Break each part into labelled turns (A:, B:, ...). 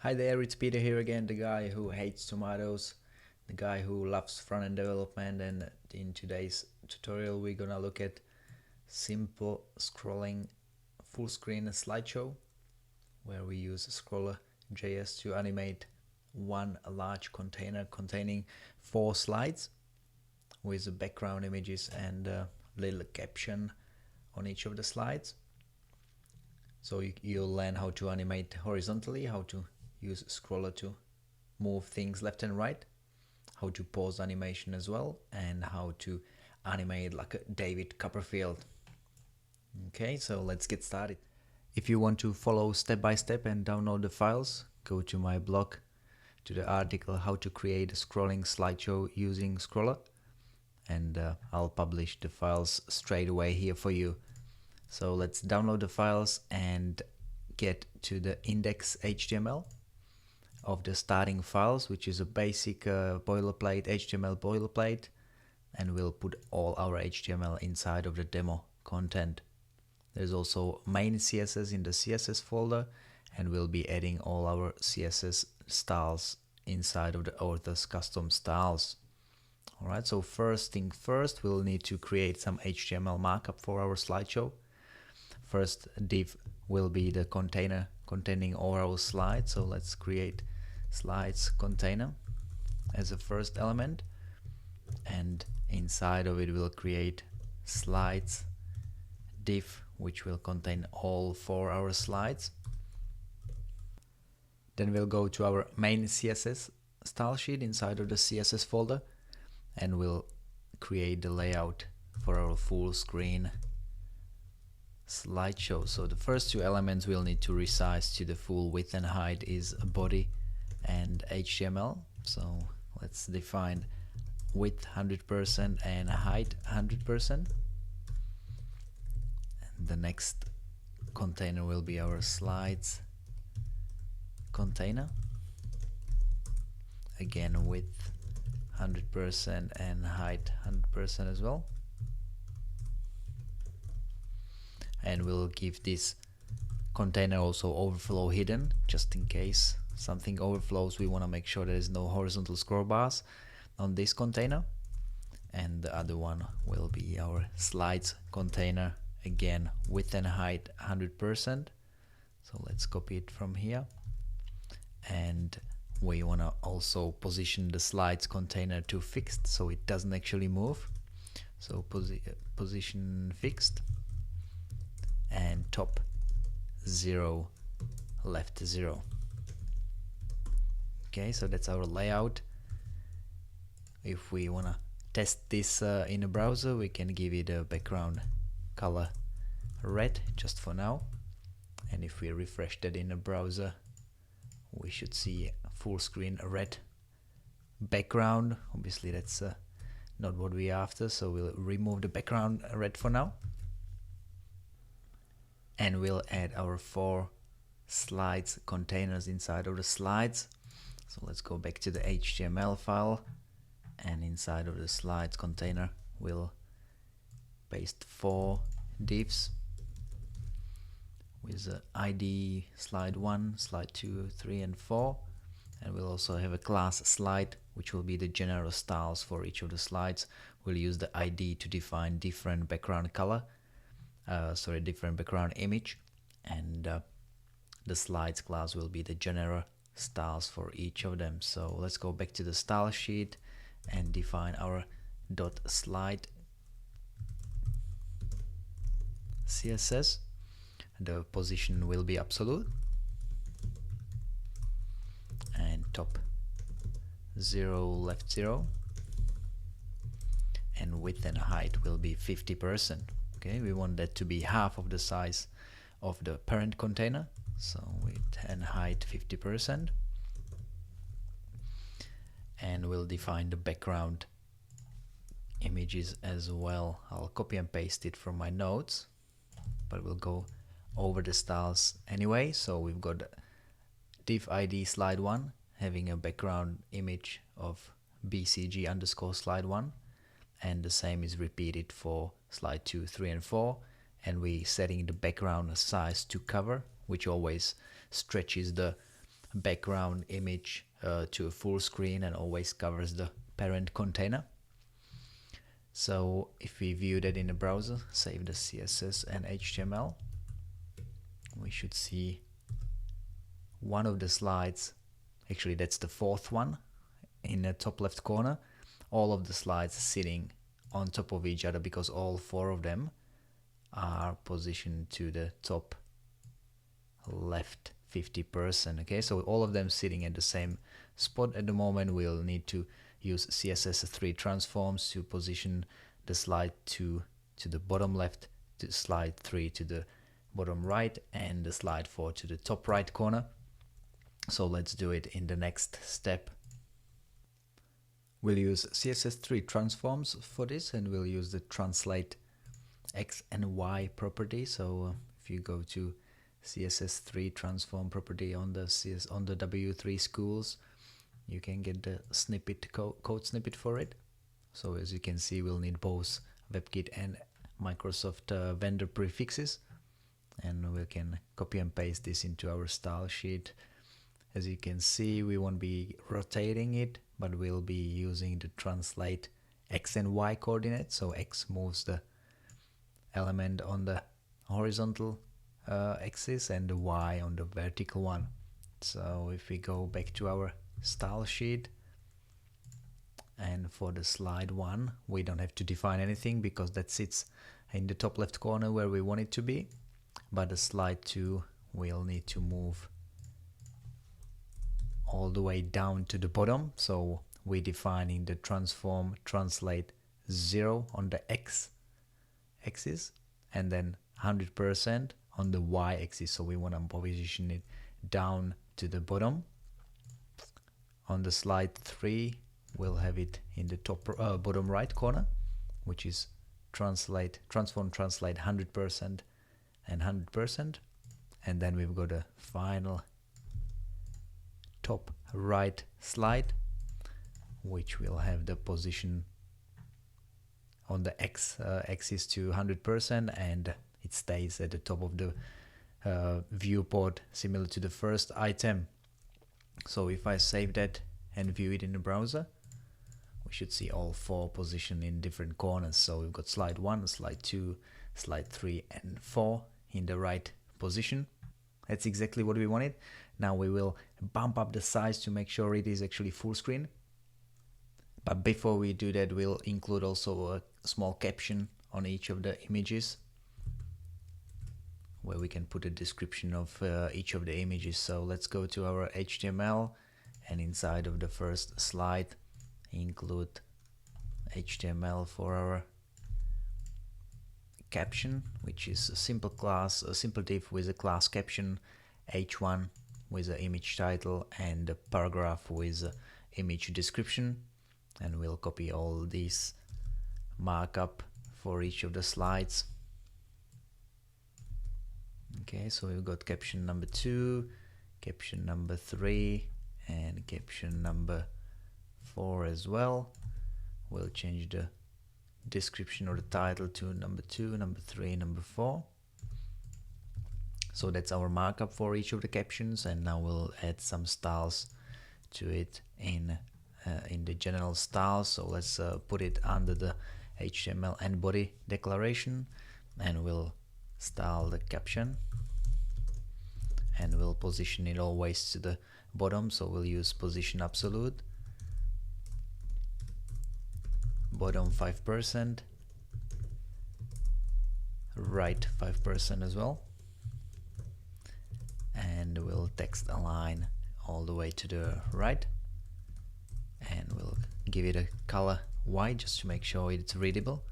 A: Hi there, it's Peter here again, the guy who hates tomatoes, the guy who loves front-end development, and in today's tutorial we're gonna look at simple scrolling full screen slideshow where we use Skrollr.js to animate one large container containing 4 slides with background images and a little caption on each of the slides. So you'll learn how to animate horizontally, how to use Skrollr to move things left and right, how to pause animation as well, and how to animate like a David Copperfield. Okay, so let's get started. If you want to follow step by step and download the files, go to my blog to the article how to create a scrolling slideshow using Skrollr, and I'll publish the files straight away here for you. So let's download the files and get to the index.html of the starting files, which is a basic boilerplate, HTML boilerplate, and we'll put all our HTML inside of the demo content. There's also main CSS in the CSS folder, and we'll be adding all our CSS styles inside of the author's custom styles. Alright, so first thing first, we'll need to create some HTML markup for our slideshow. First div will be the container containing all our slides, so let's create slides container as a first element, and inside of it we'll create slides div which will contain all 4 our slides. Then we'll go to our main CSS style sheet inside of the CSS folder, and we'll create the layout for our full screen slideshow. So the first 2 elements we'll need to resize to the full width and height is body and HTML. So let's define width 100% and height 100%. And the next container will be our slides container, again width 100% and height 100% as well. And we'll give this container also overflow hidden, just in case something overflows. We want to make sure there is no horizontal scroll bars on this container. And the other one will be our slides container, again width and height 100%. So let's copy it from here, and we want to also position the slides container to fixed so it doesn't actually move. So position fixed, and top 0, left 0. Okay, so that's our layout. If we want to test this in a browser, we can give it a background color red just for now, and if we refresh that in a browser we should see full screen red background. Obviously that's not what we're after, so we'll remove the background red for now, and we'll add our 4 slides containers inside of the slides. So let's go back to the HTML file, and inside of the slides container we'll paste 4 divs with the ID slide 1, slide 2, 3 and 4, and we'll also have a class slide which will be the general styles for each of the slides. We'll use the ID to define different background color, different background image, and the slides class will be the general styles for each of them. So let's go back to the style sheet and define our .slide CSS. The position will be absolute, and top 0, left 0, and width and height will be 50%. Okay, we want that to be half of the size of the parent container, so width and height 50%. And we'll define the background images as well. I'll copy and paste it from my notes, but we'll go over the styles anyway. So we've got div ID slide 1 having a background image of bcg underscore slide 1, and the same is repeated for slide 2, 3 and 4, and we setting the background size to cover, which always stretches the background image to full screen and always covers the parent container. So if we view that in the browser, save the CSS and HTML, we should see one of the slides, actually that's the fourth one in the top left corner, all of the slides sitting on top of each other because all four of them are positioned to the top left 50%. Okay, so all of them sitting at the same spot at the moment. We'll need to use CSS3 transforms to position the slide 2 to the bottom left, to slide 3 to the bottom right, and the slide 4 to the top right corner. So let's do it in the next step. We'll use CSS3 transforms for this, and we'll use the translate X and Y property. So if you go to CSS3 transform property on the W3 schools, you can get the snippet code snippet for it. So as you can see, we'll need both WebKit and Microsoft vendor prefixes, and we can copy and paste this into our style sheet. As you can see, we won't be rotating it, but we'll be using the translate X and Y coordinates. So X moves the element on the horizontal axis and the Y on the vertical one. So if we go back to our style sheet, and for the slide 1 we don't have to define anything because that sits in the top left corner where we want it to be, but the slide 2 we'll need to move all the way down to the bottom. So we're defining the transform translate 0 on the X axis and then 100% on the Y axis. So we want to position it down to the bottom. On the slide 3 we'll have it in the top bottom right corner, which is transform translate 100% and 100%, and then we've got a final top right slide which will have the position on the X axis to 100%, and it stays at the top of the viewport similar to the first item. So if I save that and view it in the browser, we should see all four positioned in different corners. So we've got slide 1, slide 2, slide 3 and 4 in the right position. That's exactly what we wanted. Now we will bump up the size to make sure it is actually full screen. But before we do that, we'll include also a small caption on each of the images where we can put a description of each of the images. So let's go to our HTML, and inside of the first slide include HTML for our caption, which is a simple class, a simple div with a class caption, h1 with an image title, and a paragraph with an image description. And we'll copy all these markup for each of the slides. Okay, so we've got caption number 2, caption number 3, and caption number 4 as well. We'll change the description or the title to number 2, number 3, number 4. So that's our markup for each of the captions, and now we'll add some styles to it in the general styles. So let's put it under the HTML and body declaration, and we'll style the caption, and we'll position it always to the bottom. So we'll use position absolute, bottom 5%, right 5% as well, and we'll text align all the way to the right, and we'll give it a color white just to make sure it's readable,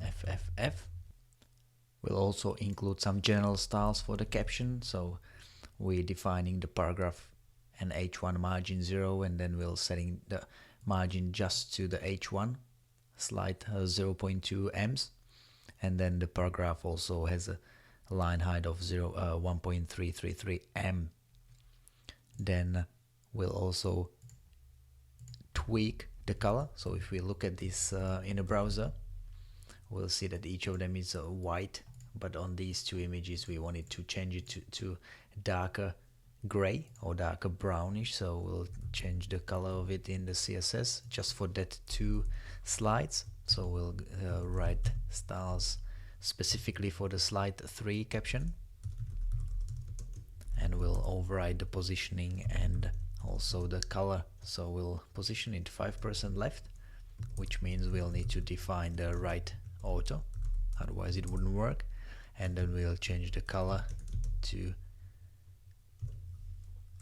A: FFF. We'll also include some general styles for the caption. So we're defining the paragraph and h1 margin 0, and then we'll setting the margin just to the h1 slide 0.2 ems, and then the paragraph also has a line height of 1.333 m. Then we'll also tweak the color. So if we look at this in a browser, we'll see that each of them is white, but on these two images we wanted to change it to darker gray or darker brownish, so we'll change the color of it in the CSS just for that 2 slides. So we'll write styles specifically for the slide 3 caption, and we'll override the positioning and also the color. So we'll position it 5% left, which means we'll need to define the right auto, otherwise it wouldn't work. And then we'll change the color to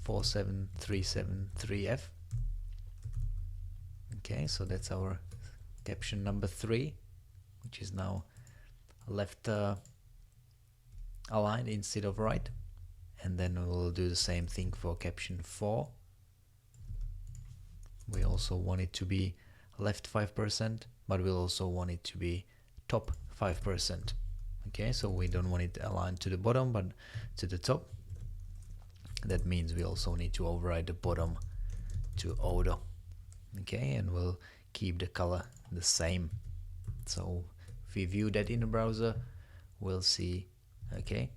A: 47373F. Okay, so that's our caption number 3, which is now left aligned instead of right. And then we'll do the same thing for caption 4. We also want it to be left 5%, but we'll also want it to be top 5%. Okay, so we don't want it aligned to the bottom, but to the top. That means we also need to override the bottom to auto. Okay, and we'll keep the color the same. So if we view that in the browser, we'll see, okay,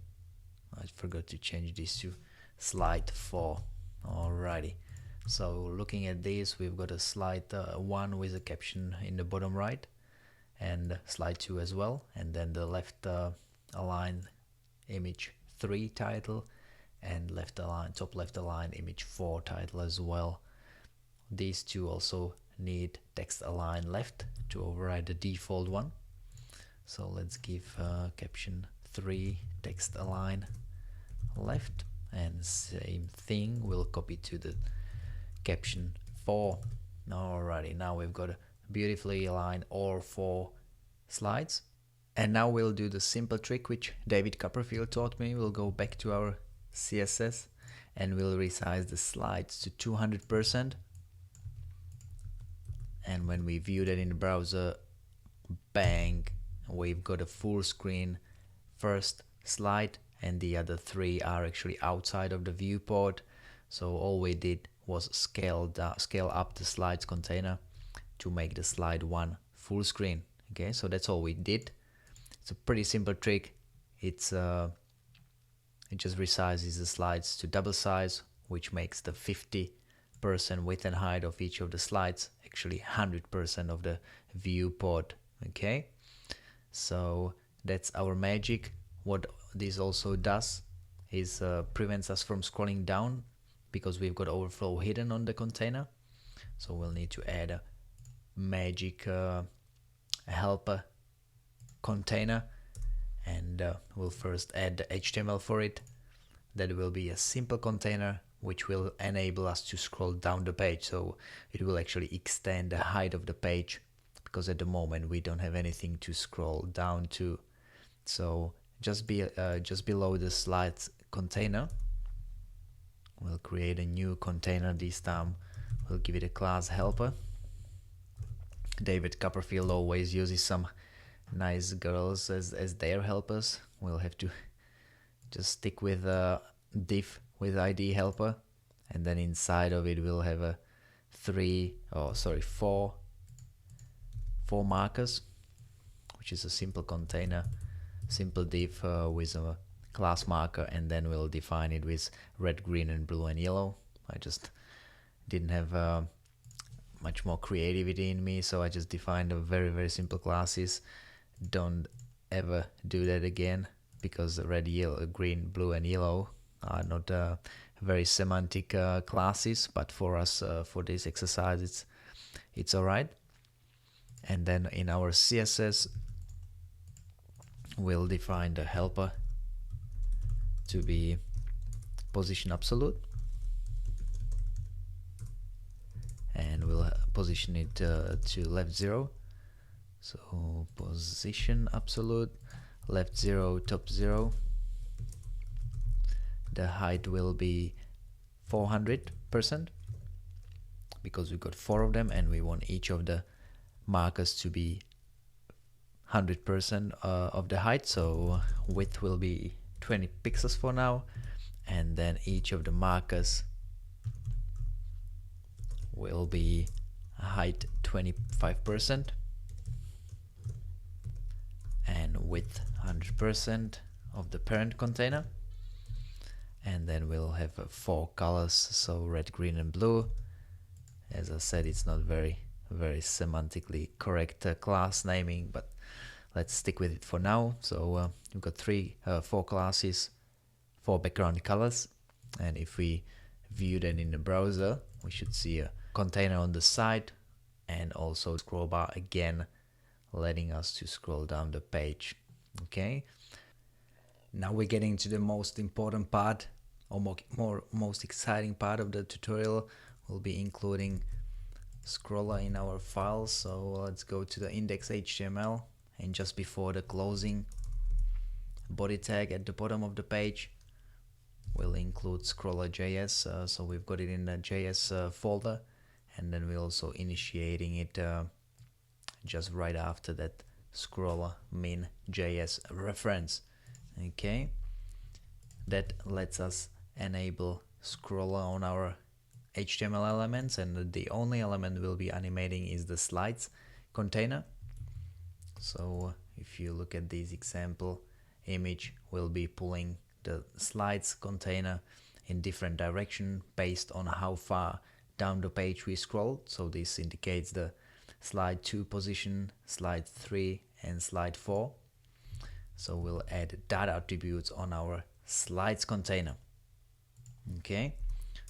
A: I forgot to change this to slide 4. Alrighty, so looking at this, we've got a slide 1 with a caption in the bottom right, and slide 2 as well, and then the left align image 3 title, and left align, top left align image 4 title as well. These two also need text align left to override the default one. So let's give caption 3 text align left, and same thing we'll copy to the caption 4. Alrighty, now we've got a beautifully aligned all 4 slides. And now we'll do the simple trick which David Copperfield taught me. We'll go back to our CSS and we'll resize the slides to 200%. And when we view that in the browser, bang, we've got a full screen first slide, and the other 3 are actually outside of the viewport. So all we did was scale up the slides container to make the slide 1 full screen. Okay, so that's all we did. It's a pretty simple trick. It just resizes the slides to double size, which makes the 50% width and height of each of the slides actually 100% of the viewport. Okay, so that's our magic. What this also does is prevents us from scrolling down, because we've got overflow hidden on the container. So we'll need to add a magic helper container, and we'll first add the HTML for it. That will be a simple container which will enable us to scroll down the page, so it will actually extend the height of the page, because at the moment we don't have anything to scroll down to. So just below the slides container, we'll create a new container. This time we'll give it a class helper. David Copperfield always uses some nice girls as their helpers. We'll have to just stick with a div with ID helper, and then inside of it we'll have a 4 markers, which is a simple container, simple div with a class marker, and then we'll define it with red, green, and blue and yellow. I just didn't have much more creativity in me, so I just defined a very simple classes. Don't ever do that again, because red, yellow, green, blue, and yellow are not very semantic classes, but for us for this exercise it's alright. And then in our CSS we'll define the helper to be position absolute, and we'll position it to left 0. So position absolute, left 0, top 0. The height will be 400%, because we've got 4 of them and we want each of the markers to be 100% of the height. So width will be 20 pixels for now, and then each of the markers will be height 25% and width 100% of the parent container. and then we'll have 4 colors, so red, green and blue. As I said, it's not very semantically correct class naming, but let's stick with it for now. So we've got 4 classes, 4 background colors, and if we view that in the browser, we should see a container on the side and also scroll bar again, letting us to scroll down the page. Okay, now we're getting to the most important part, or most exciting part of the tutorial. We'll be including Skrollr in our files. So let's go to the index.html, and just before the closing body tag at the bottom of the page, we'll include Skrollr.js. So we've got it in the JS folder, and then we're also initiating it just right after that Skrollr min.js reference. Okay, that lets us enable Skrollr on our HTML elements, and the only element we'll be animating is the slides container. So if you look at this example image, we'll be pulling the slides container in different direction based on how far down the page we scroll. So this indicates the slide 2 position, slide 3 and slide 4. So we'll add data attributes on our slides container. Okay,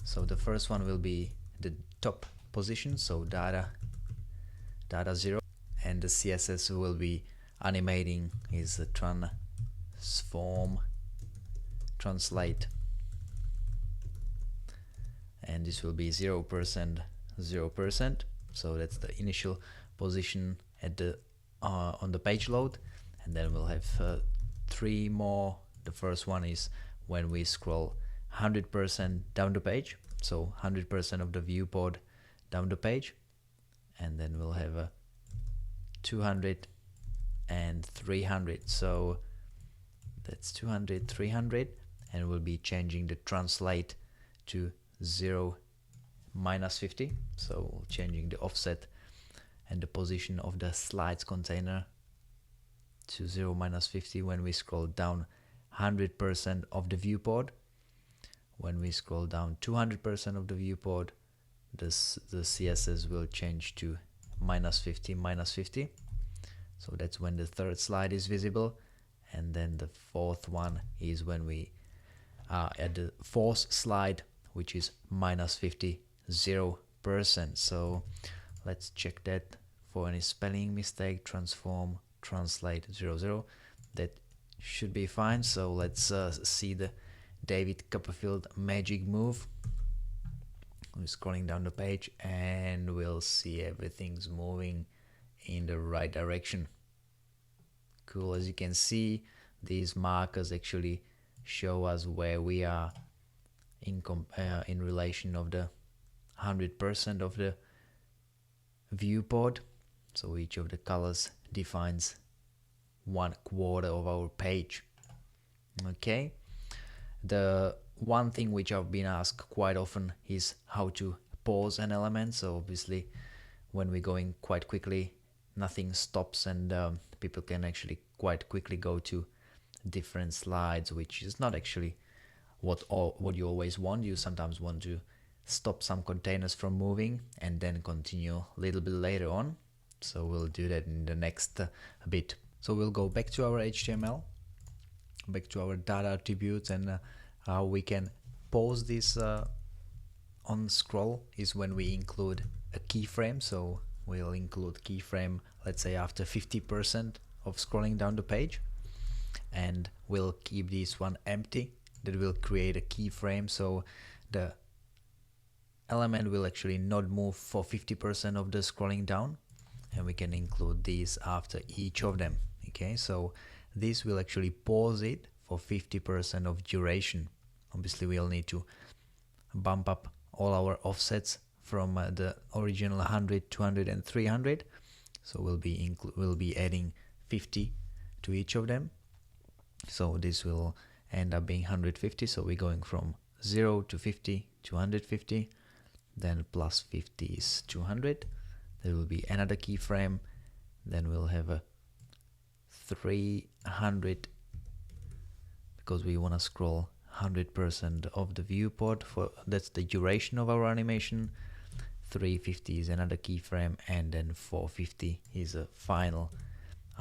A: so the first one will be the top position, so data 0, and the CSS will be animating is transform translate, and this will be 0%, 0%. So that's the initial position at the on the page load, and then we'll have 3 more. The first one is when we scroll 100% down the page, so 100% of the viewport down the page, and then we'll have a 200 and 300. So that's 200, 300, and we'll be changing the translate to 0 minus 50. So changing the offset and the position of the slides container to 0 minus 50 when we scroll down 100% of the viewport. When we scroll down 200% of the viewport, the CSS will change to minus 50, minus 50. So that's when the third slide is visible. And then the fourth one is when we are at the fourth slide, which is minus 50, 0%. So let's check that for any spelling mistake. Transform, translate 00. That should be fine. So let's see the David Copperfield magic move. We're scrolling down the page and we'll see everything's moving in the right direction. Cool. As you can see, these markers actually show us where we are in relation of the 100% of the viewport. So each of the colors defines 1/4 of our page. Okay. The one thing which I've been asked quite often is how to pause an element. So obviously when we're going quite quickly, nothing stops, and people can actually quite quickly go to different slides, which is not actually what you always want. You sometimes want to stop some containers from moving and then continue a little bit later on. So we'll do that in the next bit. So we'll go back to our HTML, back to our data attributes, and how we can pause this on scroll is when we include a keyframe. So we'll include keyframe, let's say after 50% of scrolling down the page, and we'll keep this one empty. That will create a keyframe, so the element will actually not move for 50% of the scrolling down, and we can include these after each of them. Okay, so this will actually pause it for 50% of duration. Obviously we'll need to bump up all our offsets from the original 100, 200 and 300. So we'll be adding 50 to each of them. So this will end up being 150. So we're going from 0 to 50 to 150, then plus 50 is 200. There will be another keyframe, then we'll have a 300 because we want to scroll 100% of the viewport, for that's the duration of our animation. 350 is another keyframe, and then 450 is a final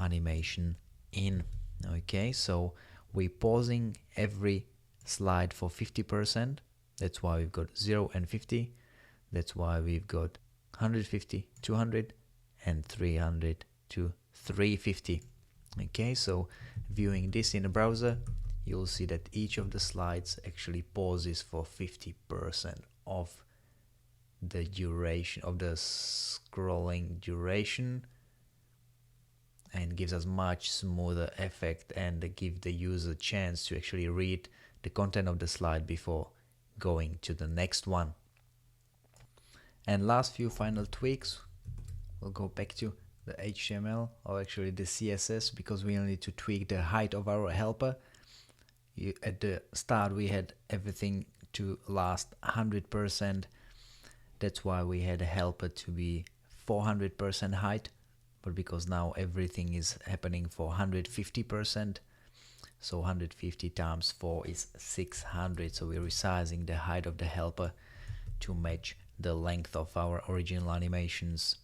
A: animation in. Okay, so we're pausing every slide for 50%. That's why we've got 0 and 50. That's why we've got 150, 200, and 300 to 350. Okay, so viewing this in a browser, you'll see that each of the slides actually pauses for 50% of the duration of the scrolling duration, and gives us much smoother effect and give the user a chance to actually read the content of the slide before going to the next one. And last few final tweaks, we'll go back to the HTML, or actually the CSS, because we need to tweak the height of our helper. At the start we had everything to last 100%. That's why we had a helper to be 400% height, but because now everything is happening for 150%, so 150 times 4 is 600, so we're resizing the height of the helper to match the length of our original animations.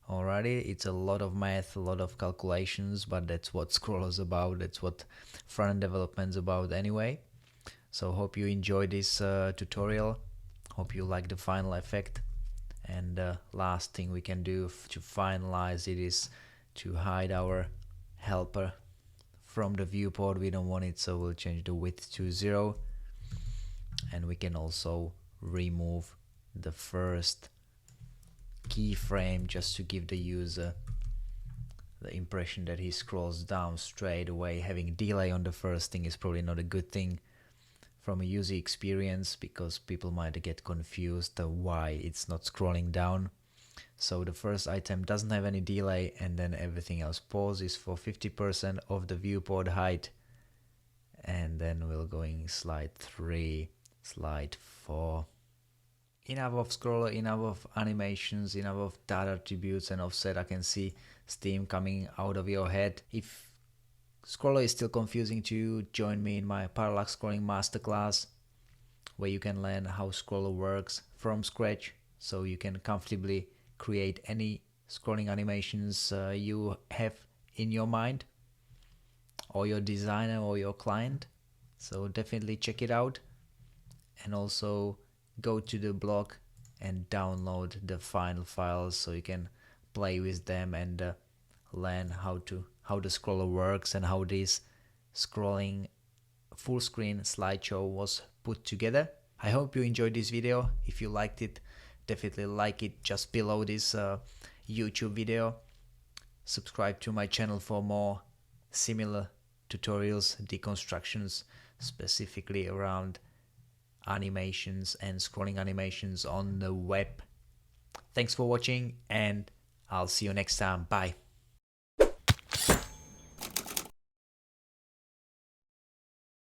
A: Alrighty, it's a lot of math, a lot of calculations, but that's what Skrollr is about, that's what front-end development is about anyway. So hope you enjoyed this tutorial, hope you like the final effect. And the last thing we can do to finalize it is to hide our helper from the viewport. We don't want it, so we'll change the width to 0. And we can also remove the first keyframe just to give the user the impression that he scrolls down straight away. Having delay on the first thing is probably not a good thing from a user experience, because people might get confused why it's not scrolling down. So the first item doesn't have any delay, and then everything else pauses for 50% of the viewport height. And then we'll going slide 3, slide 4. Enough of Skrollr, enough of animations, enough of data attributes and offset. I can see steam coming out of your head. If Skrollr is still confusing to you, join me in my parallax scrolling masterclass, where you can learn how Skrollr works from scratch, so you can comfortably create any scrolling animations you have in your mind, or your designer or your client. So definitely check it out, and also go to the blog and download the final files so you can play with them and learn how the Skrollr works and how this scrolling full screen slideshow was put together. I hope you enjoyed this video. If you liked it, definitely like it just below this YouTube video. Subscribe to my channel for more similar tutorials, deconstructions, specifically around animations and scrolling animations on the web. Thanks for watching, and I'll see you next time. Bye.